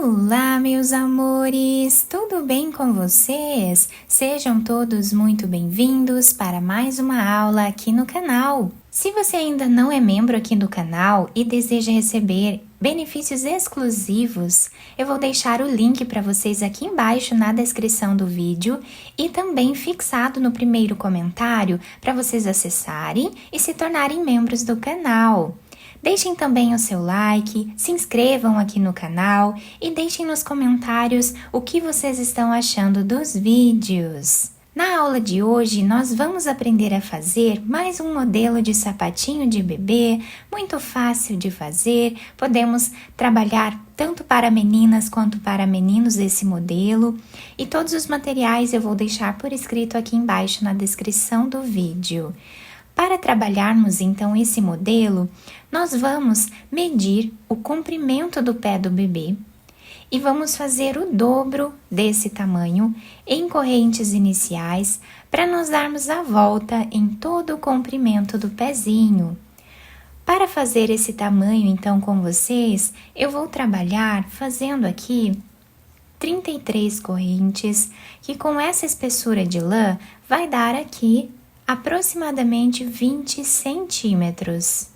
Olá, meus amores! Tudo bem com vocês? Sejam todos muito bem-vindos para mais uma aula aqui no canal. Se você ainda não é membro aqui do canal e deseja receber benefícios exclusivos, eu vou deixar o link para vocês aqui embaixo na descrição do vídeo e também fixado no primeiro comentário para vocês acessarem e se tornarem membros do canal. Deixem também o seu like, se inscrevam aqui no canal e deixem nos comentários o que vocês estão achando dos vídeos. Na aula de hoje, nós vamos aprender a fazer mais um modelo de sapatinho de bebê, muito fácil de fazer. Podemos trabalhar tanto para meninas quanto para meninos esse modelo. E todos os materiais eu vou deixar por escrito aqui embaixo na descrição do vídeo. Para trabalharmos então esse modelo, nós vamos medir o comprimento do pé do bebê e vamos fazer o dobro desse tamanho em correntes iniciais para nós darmos a volta em todo o comprimento do pezinho. Para fazer esse tamanho então com vocês, eu vou trabalhar fazendo aqui 33 correntes, que com essa espessura de lã vai dar aqui aproximadamente 20 centímetros.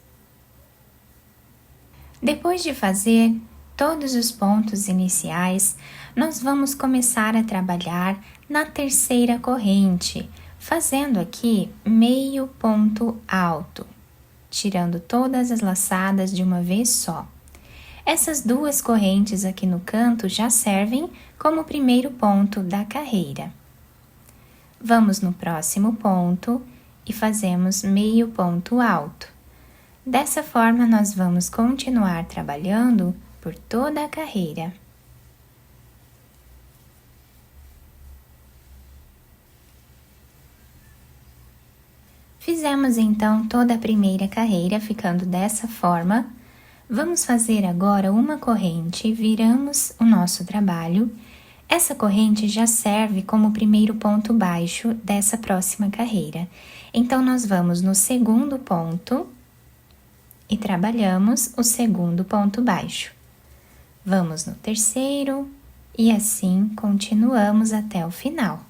Depois de fazer todos os pontos iniciais, nós vamos começar a trabalhar na terceira corrente, fazendo aqui meio ponto alto, tirando todas as laçadas de uma vez só. Essas duas correntes aqui no canto já servem como primeiro ponto da carreira. Vamos no próximo ponto e fazemos meio ponto alto. Dessa forma, nós vamos continuar trabalhando por toda a carreira. Fizemos então toda a primeira carreira, ficando dessa forma. Vamos fazer agora uma corrente, viramos o nosso trabalho. Essa corrente já serve como primeiro ponto baixo dessa próxima carreira. Então, nós vamos no segundo ponto e trabalhamos o segundo ponto baixo. Vamos no terceiro e assim continuamos até o final.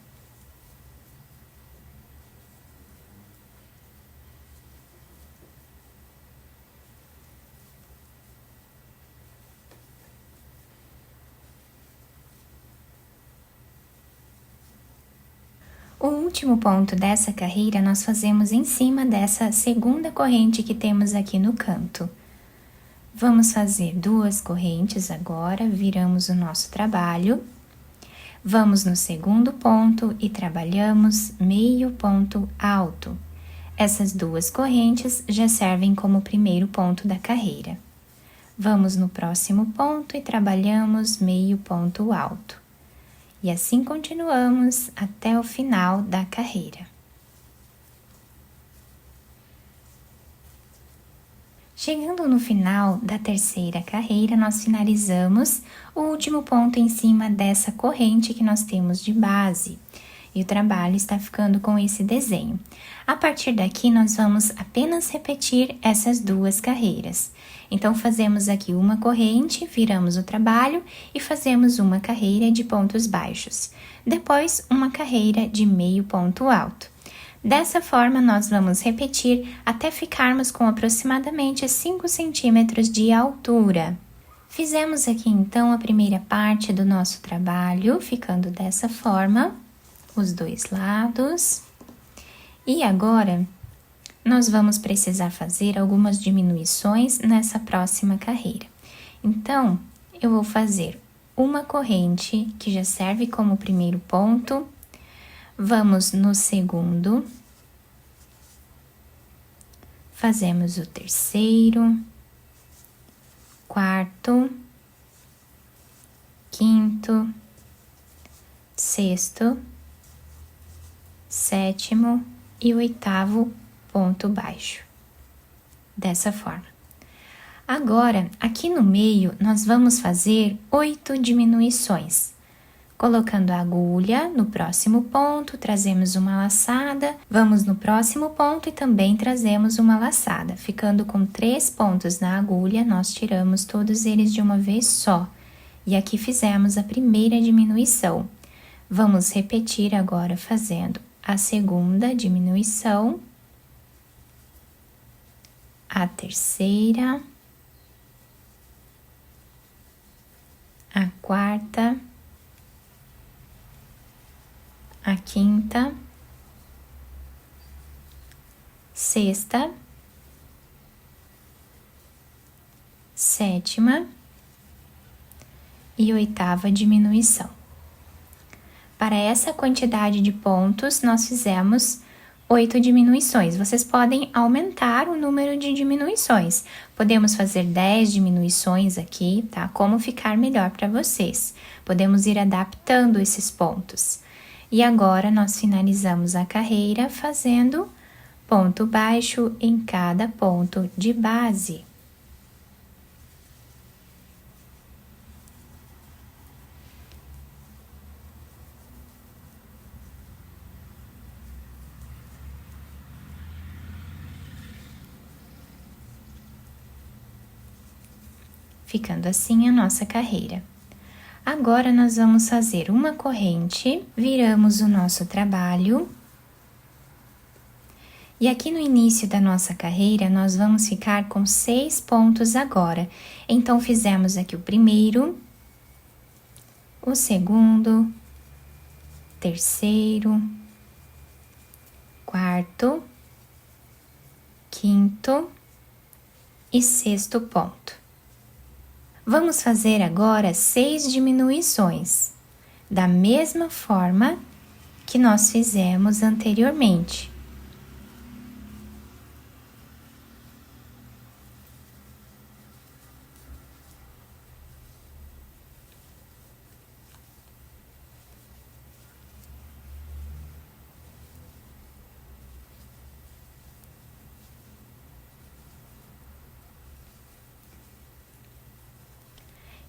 O último ponto dessa carreira nós fazemos em cima dessa segunda corrente que temos aqui no canto. Vamos fazer duas correntes agora, viramos o nosso trabalho. Vamos no segundo ponto e trabalhamos meio ponto alto. Essas duas correntes já servem como primeiro ponto da carreira. Vamos no próximo ponto e trabalhamos meio ponto alto. E assim continuamos até o final da carreira. Chegando no final da terceira carreira, nós finalizamos o último ponto em cima dessa corrente que nós temos de base. E o trabalho está ficando com esse desenho. A partir daqui, nós vamos apenas repetir essas duas carreiras. Então, fazemos aqui uma corrente, viramos o trabalho e fazemos uma carreira de pontos baixos. Depois, uma carreira de meio ponto alto. Dessa forma, nós vamos repetir até ficarmos com aproximadamente 5 centímetros de altura. Fizemos aqui, então, a primeira parte do nosso trabalho, ficando dessa forma, os dois lados. E agora, nós vamos precisar fazer algumas diminuições nessa próxima carreira. Então, eu vou fazer uma corrente, que já serve como primeiro ponto. Vamos no segundo. Fazemos o terceiro, quarto, quinto, sexto, sétimo e oitavo ponto baixo, dessa forma. Agora, aqui no meio, nós vamos fazer 8 diminuições. Colocando a agulha no próximo ponto, trazemos uma laçada, vamos no próximo ponto e também trazemos uma laçada. Ficando com 3 pontos na agulha, nós tiramos todos eles de uma vez só. E aqui fizemos a primeira diminuição. Vamos repetir agora fazendo a segunda diminuição, a terceira, a quarta, a quinta, sexta, sétima e oitava diminuição. Para essa quantidade de pontos, nós fizemos 8 diminuições. Vocês podem aumentar o número de diminuições. Podemos fazer 10 diminuições aqui, tá? Como ficar melhor para vocês. Podemos ir adaptando esses pontos. E agora, nós finalizamos a carreira fazendo ponto baixo em cada ponto de base. Ficando assim a nossa carreira. Agora, nós vamos fazer uma corrente, viramos o nosso trabalho. E aqui no início da nossa carreira, nós vamos ficar com 6 pontos agora. Então, fizemos aqui o primeiro, o segundo, terceiro, quarto, quinto e sexto ponto. Vamos fazer agora 6 diminuições, da mesma forma que nós fizemos anteriormente.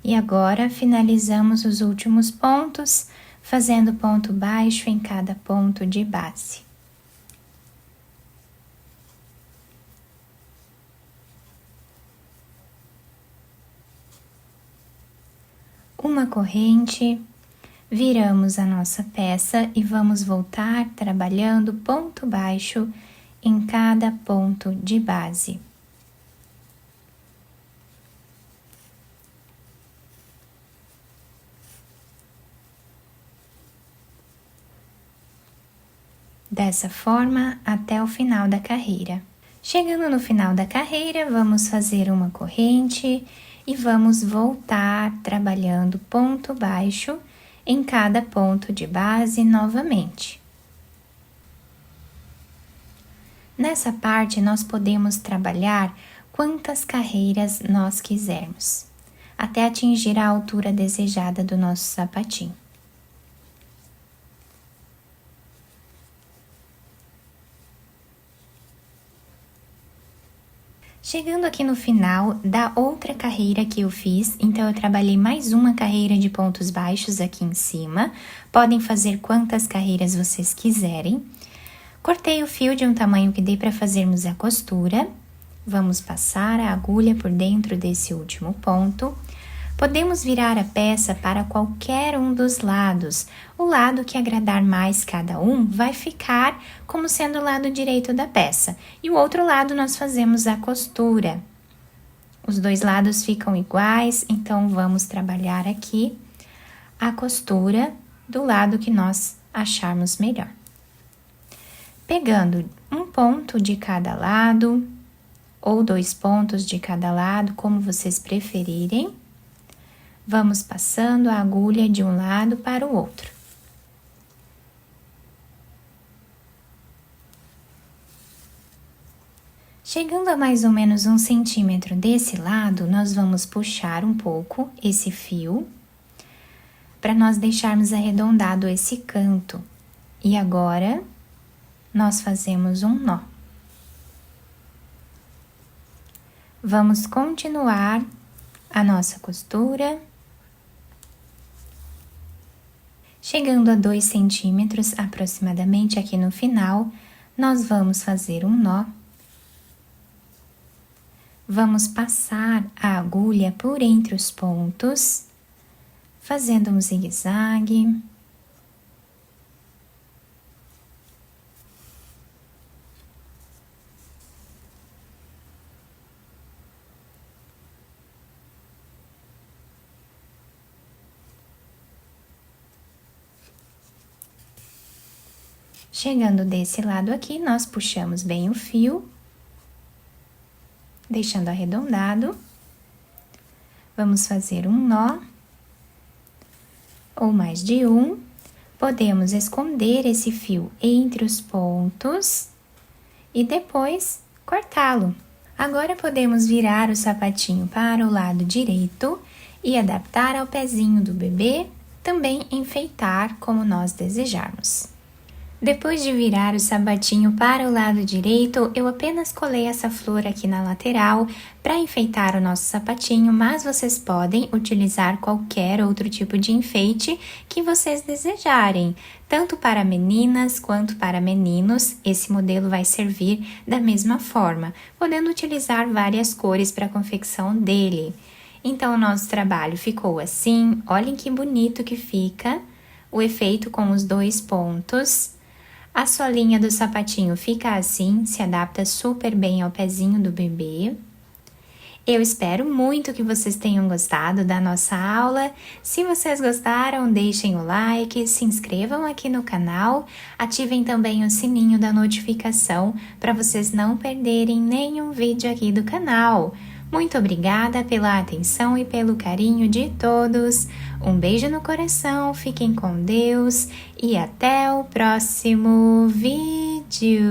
E agora, finalizamos os últimos pontos, fazendo ponto baixo em cada ponto de base. Uma corrente, viramos a nossa peça e vamos voltar trabalhando ponto baixo em cada ponto de base. Dessa forma, até o final da carreira. Chegando no final da carreira, vamos fazer uma corrente e vamos voltar trabalhando ponto baixo em cada ponto de base novamente. Nessa parte, nós podemos trabalhar quantas carreiras nós quisermos, até atingir a altura desejada do nosso sapatinho. Chegando aqui no final da outra carreira que eu fiz, então eu trabalhei mais uma carreira de pontos baixos aqui em cima. Podem fazer quantas carreiras vocês quiserem. Cortei o fio de um tamanho que dê para fazermos a costura. Vamos passar a agulha por dentro desse último ponto. Podemos virar a peça para qualquer um dos lados. O lado que agradar mais cada um vai ficar como sendo o lado direito da peça. E o outro lado nós fazemos a costura. Os dois lados ficam iguais, então vamos trabalhar aqui a costura do lado que nós acharmos melhor. Pegando um ponto de cada lado, ou 2 pontos de cada lado, como vocês preferirem. Vamos passando a agulha de um lado para o outro. Chegando a mais ou menos 1 centímetro desse lado, nós vamos puxar um pouco esse fio para nós deixarmos arredondado esse canto. E agora, nós fazemos um nó. Vamos continuar a nossa costura. Chegando a 2 centímetros aproximadamente aqui no final, nós vamos fazer um nó. Vamos passar a agulha por entre os pontos fazendo um zigue-zague. Chegando desse lado aqui, nós puxamos bem o fio, deixando arredondado. Vamos fazer um nó, ou mais de um. Podemos esconder esse fio entre os pontos e depois cortá-lo. Agora podemos virar o sapatinho para o lado direito e adaptar ao pezinho do bebê, também enfeitar como nós desejarmos. Depois de virar o sapatinho para o lado direito, eu apenas colei essa flor aqui na lateral para enfeitar o nosso sapatinho, mas vocês podem utilizar qualquer outro tipo de enfeite que vocês desejarem, tanto para meninas quanto para meninos. Esse modelo vai servir da mesma forma, podendo utilizar várias cores para a confecção dele. Então, o nosso trabalho ficou assim, olhem que bonito que fica o efeito com os dois pontos. A solinha do sapatinho fica assim, se adapta super bem ao pezinho do bebê. Eu espero muito que vocês tenham gostado da nossa aula. Se vocês gostaram, deixem o like, se inscrevam aqui no canal, ativem também o sininho da notificação para vocês não perderem nenhum vídeo aqui do canal. Muito obrigada pela atenção e pelo carinho de todos. Um beijo no coração, fiquem com Deus e até o próximo vídeo.